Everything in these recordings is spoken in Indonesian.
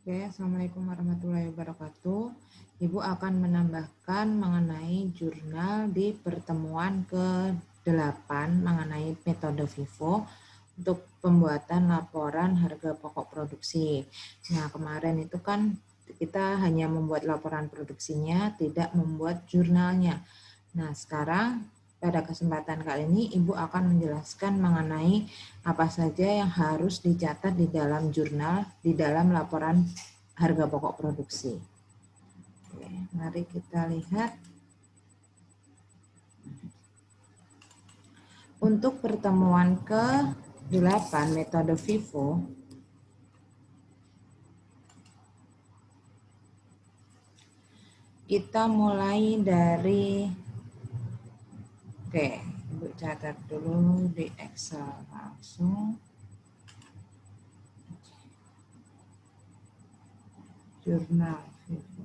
Oke, Assalamualaikum warahmatullahi wabarakatuh. Ibu akan menambahkan mengenai jurnal di pertemuan ke-8 mengenai metode FIFO untuk pembuatan laporan harga pokok produksi. Nah, kemarin itu kan kita hanya membuat laporan produksinya, tidak membuat jurnalnya. Nah, sekarang pada kesempatan kali ini Ibu akan menjelaskan mengenai apa saja yang harus dicatat di dalam jurnal, di dalam laporan harga pokok produksi. Oke, mari kita lihat. Untuk pertemuan ke-8 metode FIFO, kita mulai dari, oke, Ibu catat dulu di Excel langsung. Jurnal FIFO.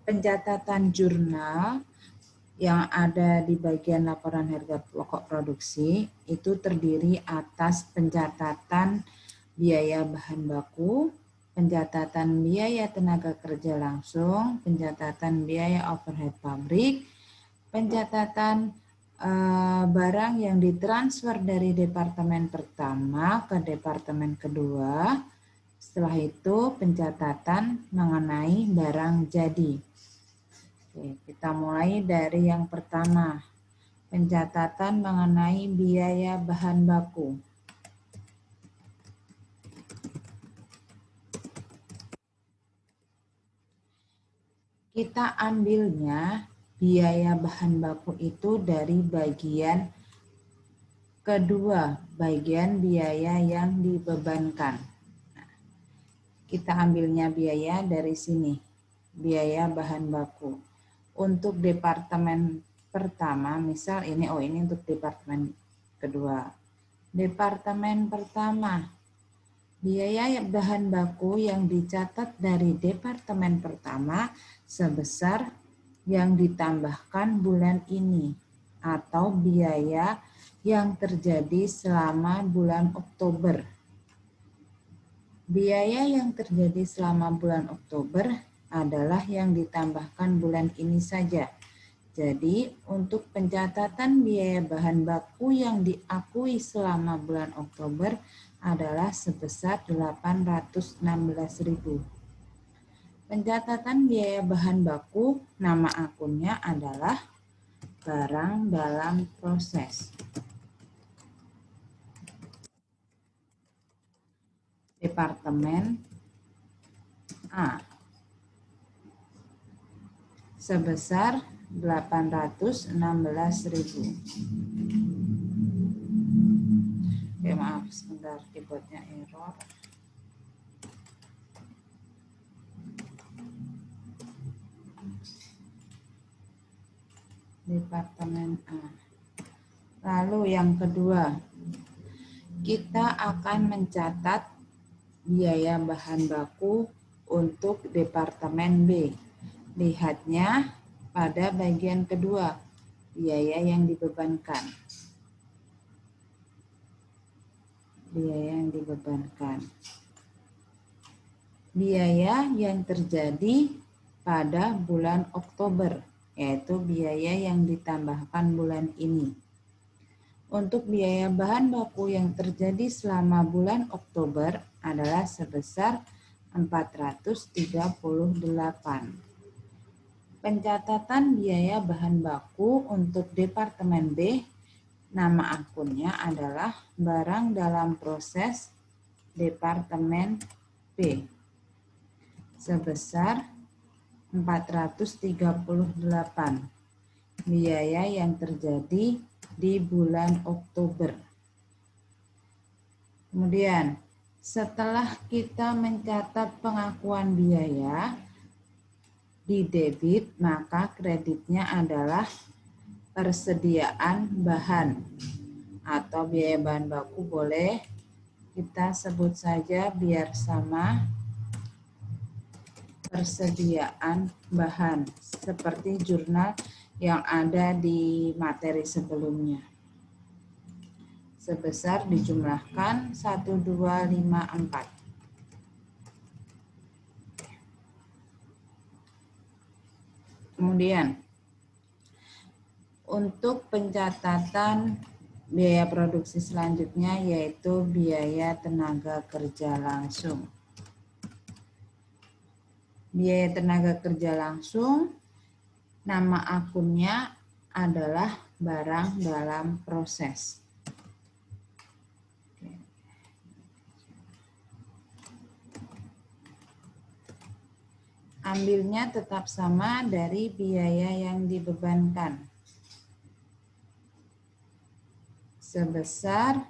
Pencatatan jurnal yang ada di bagian laporan harga pokok produksi itu terdiri atas pencatatan biaya bahan baku, pencatatan biaya tenaga kerja langsung, pencatatan biaya overhead pabrik, pencatatan barang yang ditransfer dari departemen pertama ke departemen kedua. Setelah itu pencatatan mengenai barang jadi. Oke, kita mulai dari yang pertama, pencatatan mengenai biaya bahan baku. Kita ambilnya biaya bahan baku itu dari bagian kedua, bagian biaya yang dibebankan. Nah, kita ambilnya biaya dari sini, biaya bahan baku. Untuk departemen pertama, misal ini, ini untuk departemen kedua. Departemen pertama, biaya bahan baku yang dicatat dari departemen pertama sebesar yang ditambahkan bulan ini atau biaya yang terjadi selama bulan Oktober. Biaya yang terjadi selama bulan Oktober adalah yang ditambahkan bulan ini saja. Jadi, untuk pencatatan biaya bahan baku yang diakui selama bulan Oktober adalah sebesar 816.000. Pencatatan biaya bahan baku, nama akunnya adalah barang dalam proses. Departemen A. Sebesar 816.000. Oke, maaf sebentar, keyboardnya error. Departemen A. Lalu yang kedua, kita akan mencatat biaya bahan baku untuk departemen B. Lihatnya pada bagian kedua, biaya yang dibebankan. Biaya yang dibebankan. Biaya yang terjadi pada bulan Oktober, yaitu biaya yang ditambahkan bulan ini. Untuk biaya bahan baku yang terjadi selama bulan Oktober adalah sebesar 438. Pencatatan biaya bahan baku untuk departemen B, nama akunnya adalah barang dalam proses departemen B. Sebesar 438. Biaya yang terjadi di bulan Oktober. Kemudian, setelah kita mencatat pengakuan biaya di debit, maka kreditnya adalah persediaan bahan atau biaya bahan baku, boleh kita sebut saja biar sama persediaan bahan seperti jurnal yang ada di materi sebelumnya. Sebesar dijumlahkan 1, 2, 5, 4. Kemudian untuk pencatatan biaya produksi selanjutnya yaitu biaya tenaga kerja langsung. Biaya tenaga kerja langsung, nama akunnya adalah barang dalam proses. Ambilnya tetap sama dari biaya yang dibebankan. Sebesar,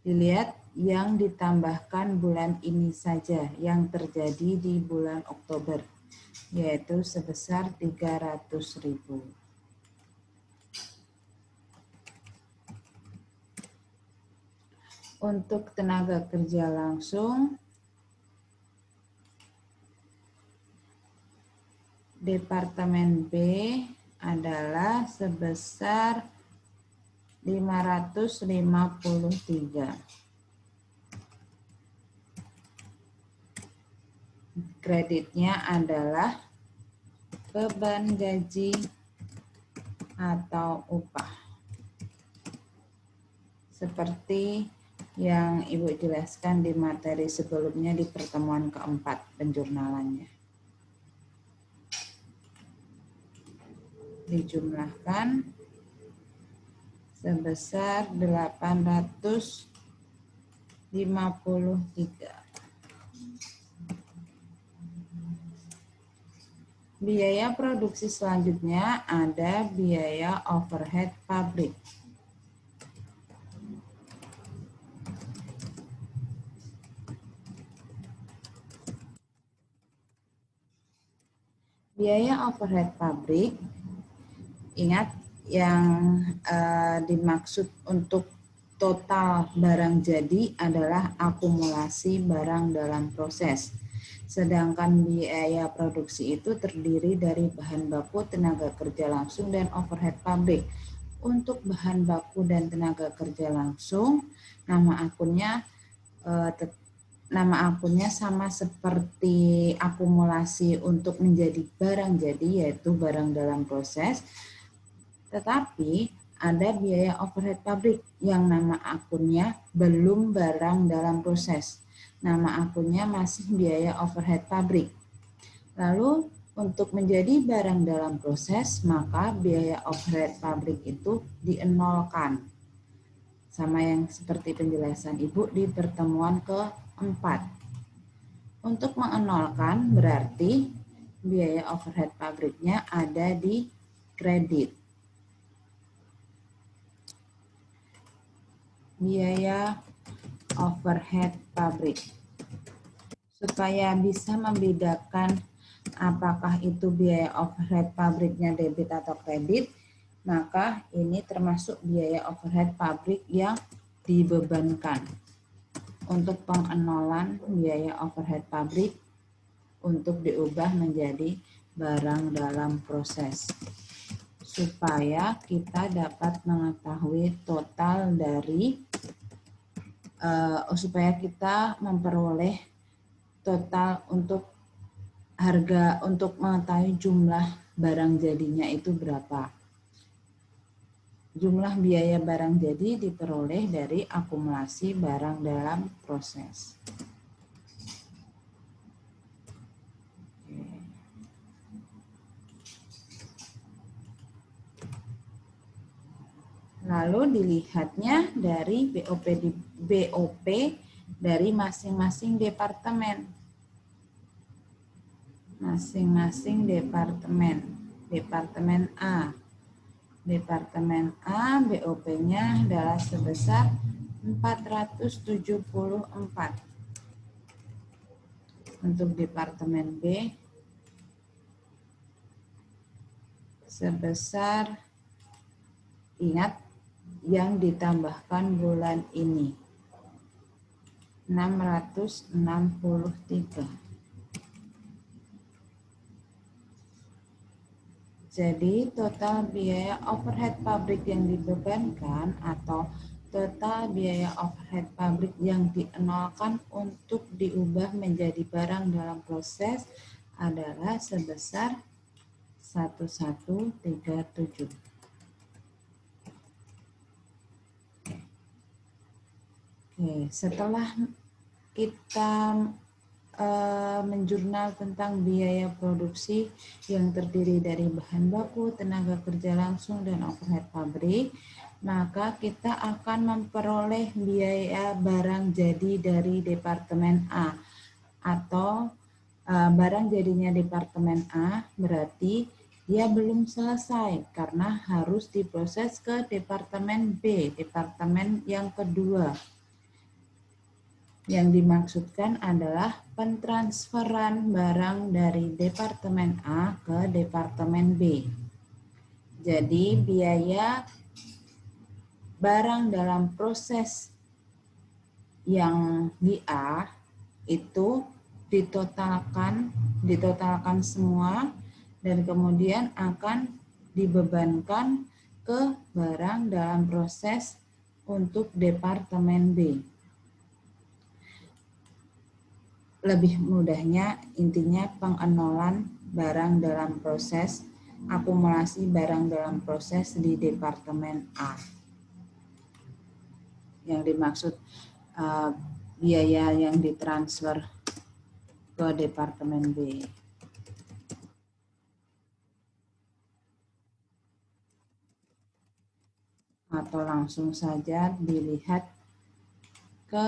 dilihat yang ditambahkan bulan ini saja yang terjadi di bulan Oktober, yaitu sebesar 300.000. Untuk tenaga kerja langsung, Departemen B adalah sebesar 553. Kreditnya adalah beban gaji atau upah. Seperti yang Ibu jelaskan di materi sebelumnya di pertemuan keempat penjurnalannya. Dijumlahkan sebesar 853. Biaya produksi selanjutnya ada biaya overhead pabrik. Biaya overhead pabrik, ingat yang dimaksud untuk total barang jadi adalah akumulasi barang dalam proses. Sedangkan biaya produksi itu terdiri dari bahan baku, tenaga kerja langsung, dan overhead pabrik. Untuk bahan baku dan tenaga kerja langsung, nama akunnya sama seperti akumulasi untuk menjadi barang jadi, yaitu barang dalam proses. Tetapi ada biaya overhead pabrik yang nama akunnya belum barang dalam proses. Nama akunnya masih biaya overhead pabrik. Lalu untuk menjadi barang dalam proses, maka biaya overhead pabrik itu dienolkan. Sama yang seperti penjelasan Ibu di pertemuan keempat. Untuk mengenolkan berarti biaya overhead pabriknya ada di kredit. Biaya overhead pabrik. Supaya bisa membedakan apakah itu biaya overhead pabriknya debit atau kredit, maka ini termasuk biaya overhead pabrik yang dibebankan. Untuk pengenolan biaya overhead pabrik untuk diubah menjadi barang dalam proses. Supaya kita dapat mengetahui total dari supaya kita memperoleh total untuk harga, untuk mengetahui jumlah barang jadinya itu berapa. Jumlah biaya barang jadi diperoleh dari akumulasi barang dalam proses. Lalu dilihatnya dari BOP dari masing-masing departemen. Masing-masing departemen. Departemen A. Departemen A BOP-nya adalah sebesar 474. Untuk departemen B sebesar, ingat, yang ditambahkan bulan ini 663. Jadi total biaya overhead pabrik yang dibebankan atau total biaya overhead pabrik yang dienolkan untuk diubah menjadi barang dalam proses adalah sebesar 1137. Oke, setelah kita menjurnal tentang biaya produksi yang terdiri dari bahan baku, tenaga kerja langsung, dan overhead pabrik, maka kita akan memperoleh biaya barang jadi dari Departemen A atau barang jadinya Departemen A berarti dia belum selesai karena harus diproses ke Departemen B, departemen yang kedua. Yang dimaksudkan adalah pentransferan barang dari Departemen A ke Departemen B. Jadi biaya barang dalam proses yang di A itu ditotalkan semua dan kemudian akan dibebankan ke barang dalam proses untuk Departemen B. Lebih mudahnya intinya pengenolan barang dalam proses, akumulasi barang dalam proses di Departemen A. Yang dimaksud biaya yang ditransfer ke Departemen B. Atau langsung saja dilihat ke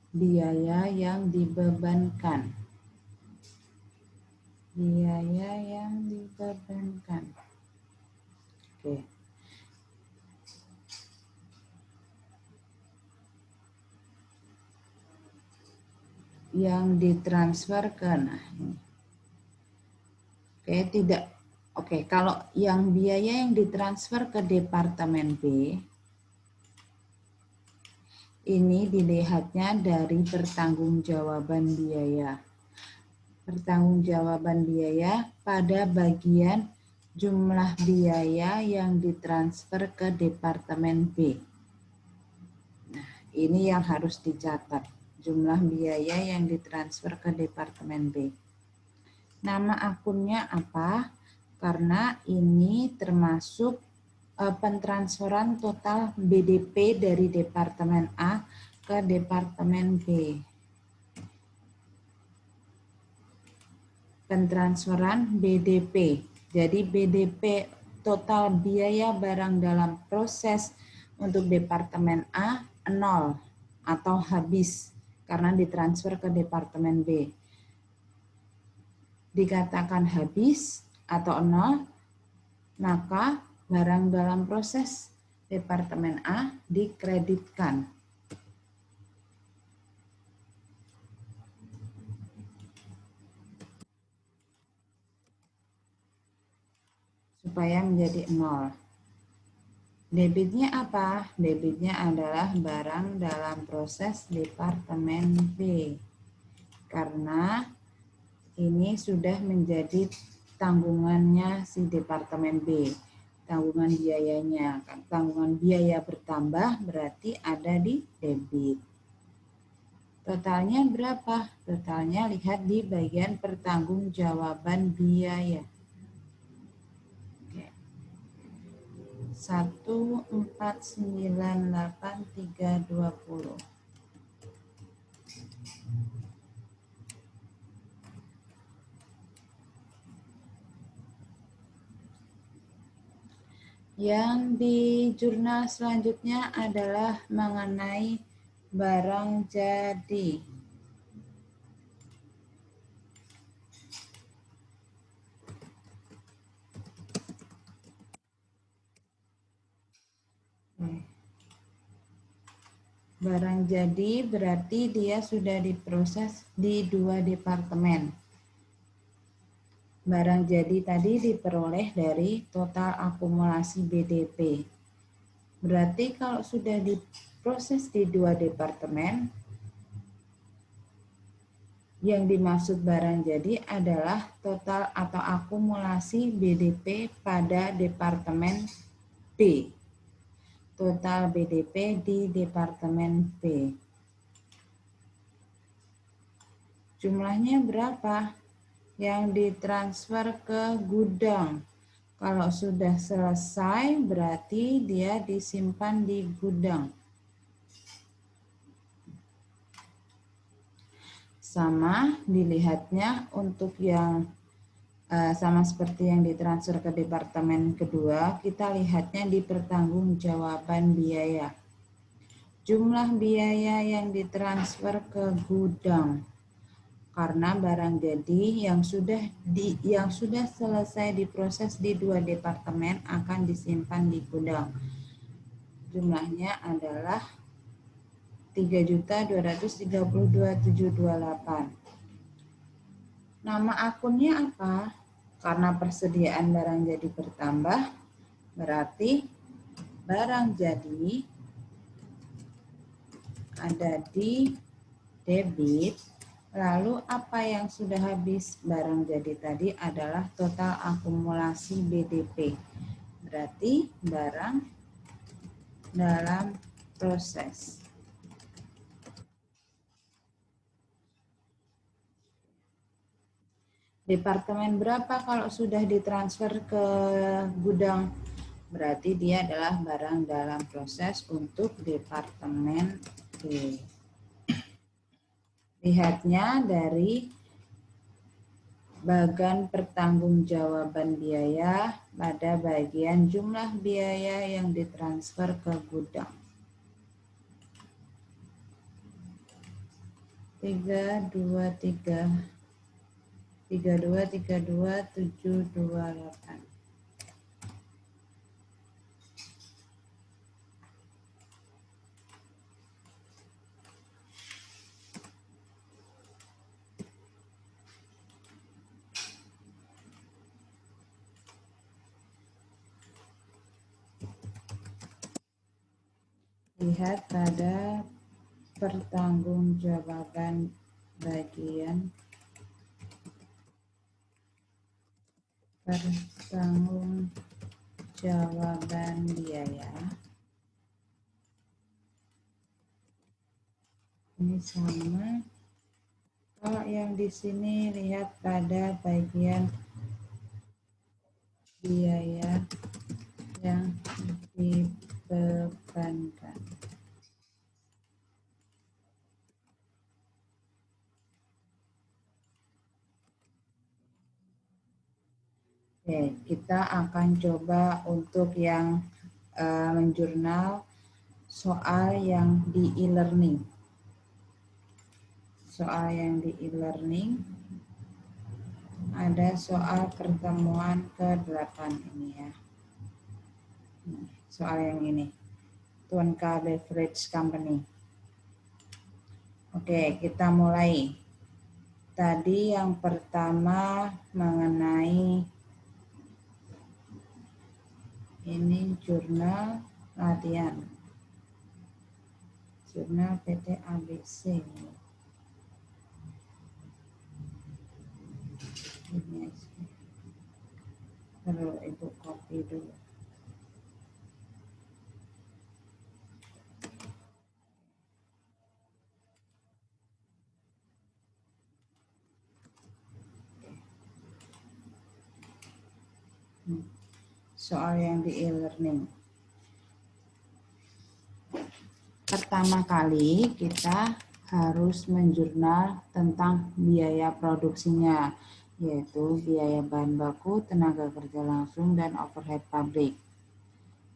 biaya yang dibebankan. Biaya yang dibebankan. Oke. Yang ditransfer ke kalau yang biaya yang ditransfer ke Departemen B ini dilihatnya dari pertanggungjawaban biaya. Pertanggungjawaban biaya pada bagian jumlah biaya yang ditransfer ke Departemen B. Nah, ini yang harus dicatat, jumlah biaya yang ditransfer ke Departemen B. Nama akunnya apa? Karena ini termasuk pentransferan total BDP dari Departemen A ke Departemen B. Pentransferan BDP. Jadi BDP total biaya barang dalam proses untuk Departemen A 0 atau habis karena ditransfer ke Departemen B. Dikatakan habis atau 0, maka barang dalam proses Departemen A dikreditkan. Supaya menjadi 0. Debitnya apa? Debitnya adalah barang dalam proses Departemen B. Karena ini sudah menjadi tanggungannya si Departemen B. Tanggungan biayanya, tanggungan biaya bertambah berarti ada di debit. Totalnya berapa? Totalnya lihat di bagian pertanggungjawaban biaya. 1498320. Yang di jurnal selanjutnya adalah mengenai barang jadi. Barang jadi berarti dia sudah diproses di 2 departemen. Barang jadi tadi diperoleh dari total akumulasi BDP. Berarti kalau sudah diproses di 2 departemen, Yang dimaksud barang jadi adalah total atau akumulasi BDP pada Departemen B. Total BDP di Departemen B. Jumlahnya berapa yang ditransfer ke gudang? Kalau sudah selesai berarti dia disimpan di gudang. Sama dilihatnya untuk yang sama seperti yang ditransfer ke departemen kedua, kita lihatnya di pertanggungjawaban biaya. Jumlah biaya yang ditransfer ke gudang karena barang jadi yang sudah selesai diproses di dua departemen akan disimpan di gudang. Jumlahnya adalah 3.232.728. Nama akunnya apa? Karena persediaan barang jadi bertambah, berarti barang jadi ada di debit. Lalu apa yang sudah habis barang jadi tadi adalah total akumulasi BDP. Berarti barang dalam proses. Departemen berapa kalau sudah ditransfer ke gudang? Berarti dia adalah barang dalam proses untuk Departemen B. Lihatnya dari bagan pertanggungjawaban biaya pada bagian jumlah biaya yang ditransfer ke gudang. 3232.728. Lihat pada pertanggungjawaban bagian pertanggungjawaban biaya. Ini sama. Kalau yang di sini lihat pada bagian biaya yang dibebankan. Oke, kita akan coba untuk yang menjurnal soal yang di e-learning. Soal yang di e-learning ada soal pertemuan ke-8 ini ya. Soal yang ini. Tuanka Beverage Company. Oke, kita mulai. Tadi yang pertama mengenai ini jurnal latihan. Jurnal PT ABC. Ini perlu Ibu copy dulu. Soal yang di e-learning. Pertama kali kita harus menjurnal tentang biaya produksinya, yaitu biaya bahan baku, tenaga kerja langsung, dan overhead pabrik.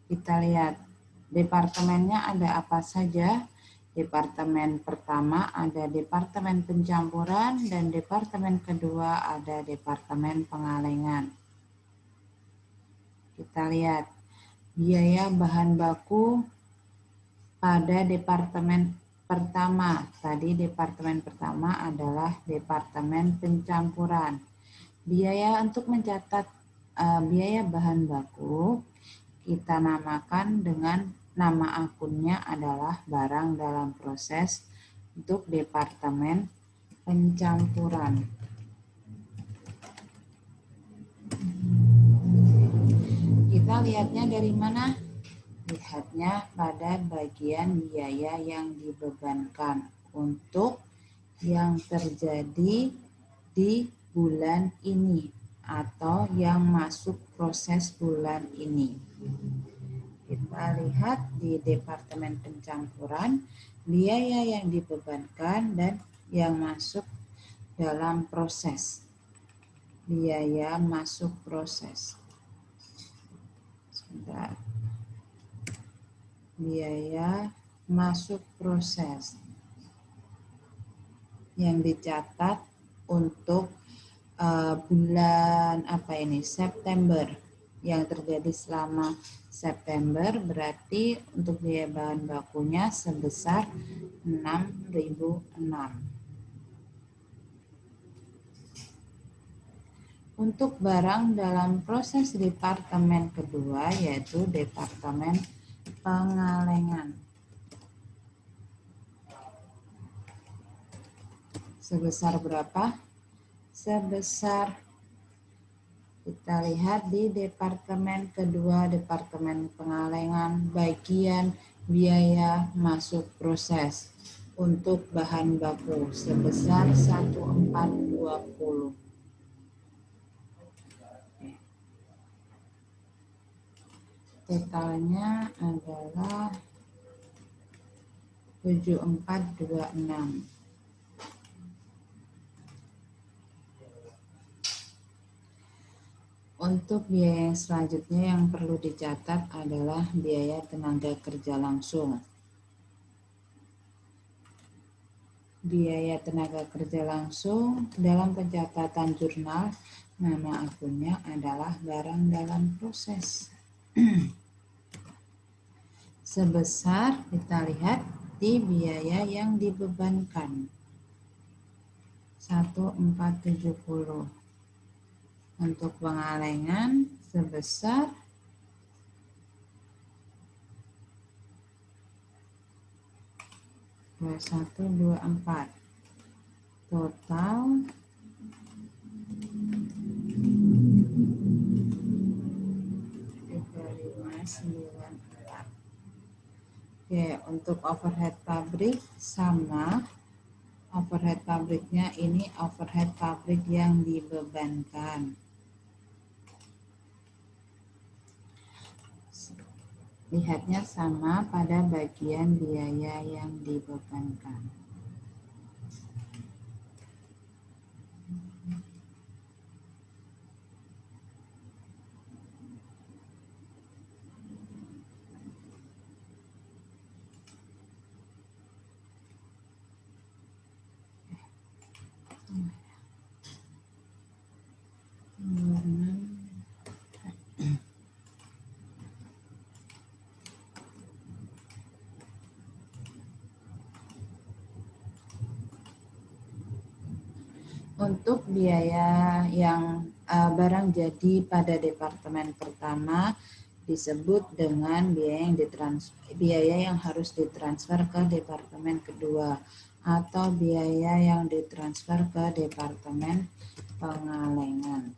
Kita lihat departemennya ada apa saja. Departemen pertama ada departemen pencampuran dan departemen kedua ada departemen pengalengan. Kita lihat biaya bahan baku pada departemen pertama. Tadi departemen pertama adalah departemen pencampuran. Biaya untuk mencatat biaya bahan baku kita namakan dengan nama akunnya adalah barang dalam proses untuk departemen pencampuran. Kita lihatnya dari mana? Lihatnya pada bagian biaya yang dibebankan untuk yang terjadi di bulan ini atau yang masuk proses bulan ini. Kita lihat di Departemen Pencampuran, biaya yang dibebankan dan yang masuk dalam proses. Biaya masuk proses. Sebentar. Biaya masuk proses yang dicatat untuk bulan September, yang terjadi selama September, berarti untuk biaya bahan bakunya sebesar 6.006. Untuk barang dalam proses departemen kedua, yaitu Departemen Pengalengan, sebesar berapa? Sebesar, kita lihat di Departemen kedua, Departemen Pengalengan, bagian biaya masuk proses untuk bahan baku sebesar 1420. Totalnya adalah 7426. Untuk biaya yang selanjutnya yang perlu dicatat adalah biaya tenaga kerja langsung. Biaya tenaga kerja langsung dalam pencatatan jurnal, nama akunnya adalah barang dalam proses. Sebesar, kita lihat di biaya yang dibebankan, 1470. Untuk pengalengan sebesar 2124. Total 3594. Oke, untuk overhead pabrik sama. Overhead pabriknya ini overhead pabrik yang dibebankan. Lihatnya sama pada bagian biaya yang dibebankan. Untuk biaya yang barang jadi pada departemen pertama disebut dengan biaya yang harus ditransfer ke departemen kedua atau biaya yang ditransfer ke departemen pengalengan.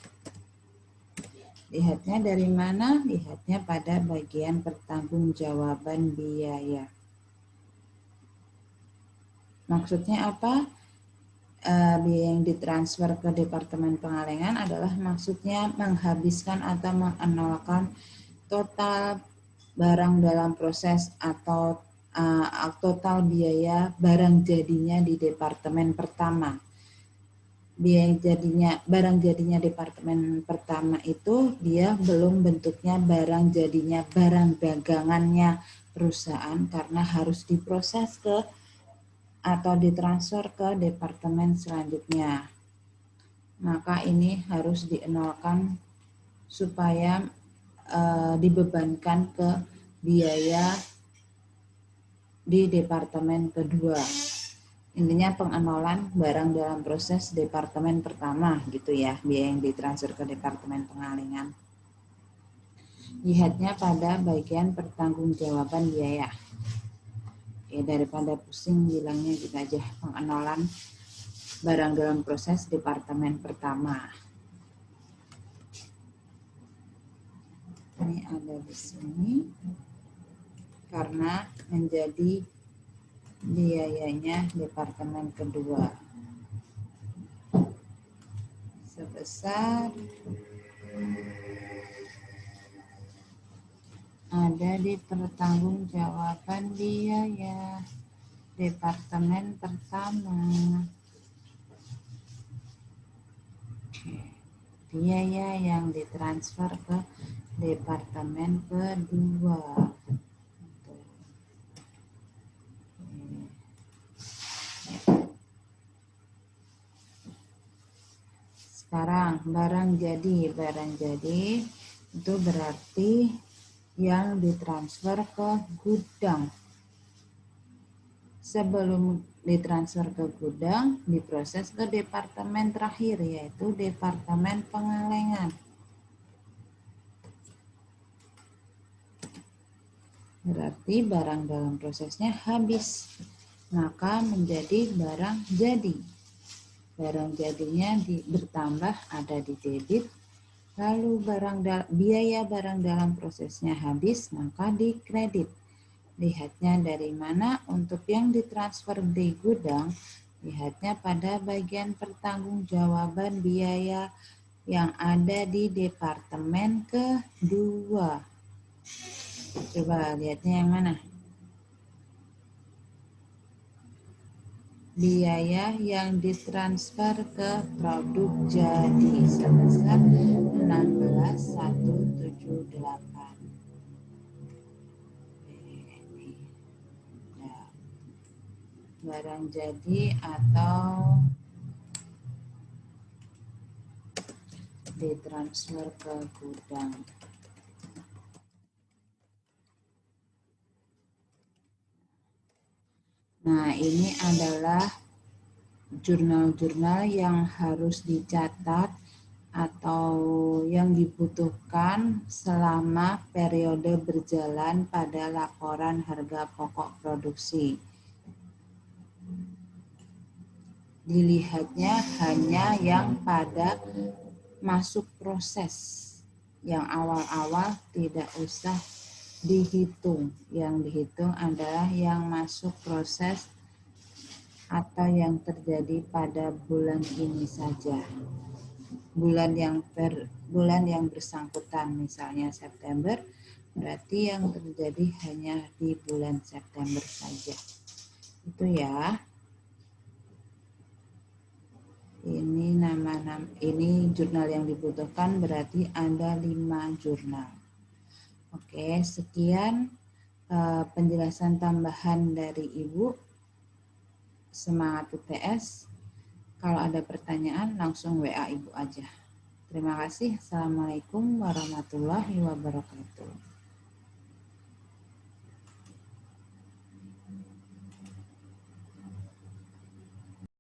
Lihatnya dari mana? Lihatnya pada bagian pertanggungjawaban biaya. Maksudnya apa? Biaya yang ditransfer ke Departemen Pengalengan adalah maksudnya menghabiskan atau mengenolkan total barang dalam proses atau total biaya barang jadinya di departemen pertama. Barang jadinya departemen pertama itu dia belum bentuknya barang jadinya barang dagangannya perusahaan karena harus diproses atau ditransfer ke departemen selanjutnya. Maka ini harus dienolkan supaya dibebankan ke biaya di departemen kedua. Intinya pengenolan barang dalam proses departemen pertama gitu ya, biaya yang ditransfer ke departemen pengalengan. Lihatnya pada bagian pertanggungjawaban biaya. Oke, daripada pusing bilangnya gitu aja, pengenolan barang dalam proses departemen pertama. Ini ada di sini karena menjadi biayanya departemen kedua sebesar ada di pertanggungjawaban biaya departemen pertama. Biaya yang ditransfer ke departemen kedua. Sekarang barang jadi itu berarti yang ditransfer ke gudang. Sebelum ditransfer ke gudang, diproses ke departemen terakhir, yaitu departemen pengalengan. Berarti barang dalam prosesnya habis, maka menjadi barang jadi. Barang jadinya bertambah ada di debit, lalu biaya barang dalam prosesnya habis, maka di kredit. Lihatnya dari mana? Untuk yang ditransfer di gudang, lihatnya pada bagian pertanggungjawaban biaya yang ada di departemen kedua. Coba lihatnya yang mana? Biaya yang ditransfer ke produk jadi sebesar 16.178. Barang jadi atau ditransfer ke gudang. Nah, ini adalah jurnal-jurnal yang harus dicatat atau yang dibutuhkan selama periode berjalan pada laporan harga pokok produksi. Dilihatnya hanya yang pada masuk proses, yang awal-awal tidak usah dihitung. Yang dihitung adalah yang masuk proses atau yang terjadi pada bulan ini saja. Bulan yang bersangkutan, misalnya September, berarti yang terjadi hanya di bulan September saja. Itu ya. Ini jurnal yang dibutuhkan, berarti ada 5 jurnal. Oke, sekian penjelasan tambahan dari Ibu. Semangat UTS. Kalau ada pertanyaan langsung WA Ibu aja. Terima kasih. Assalamualaikum warahmatullahi wabarakatuh.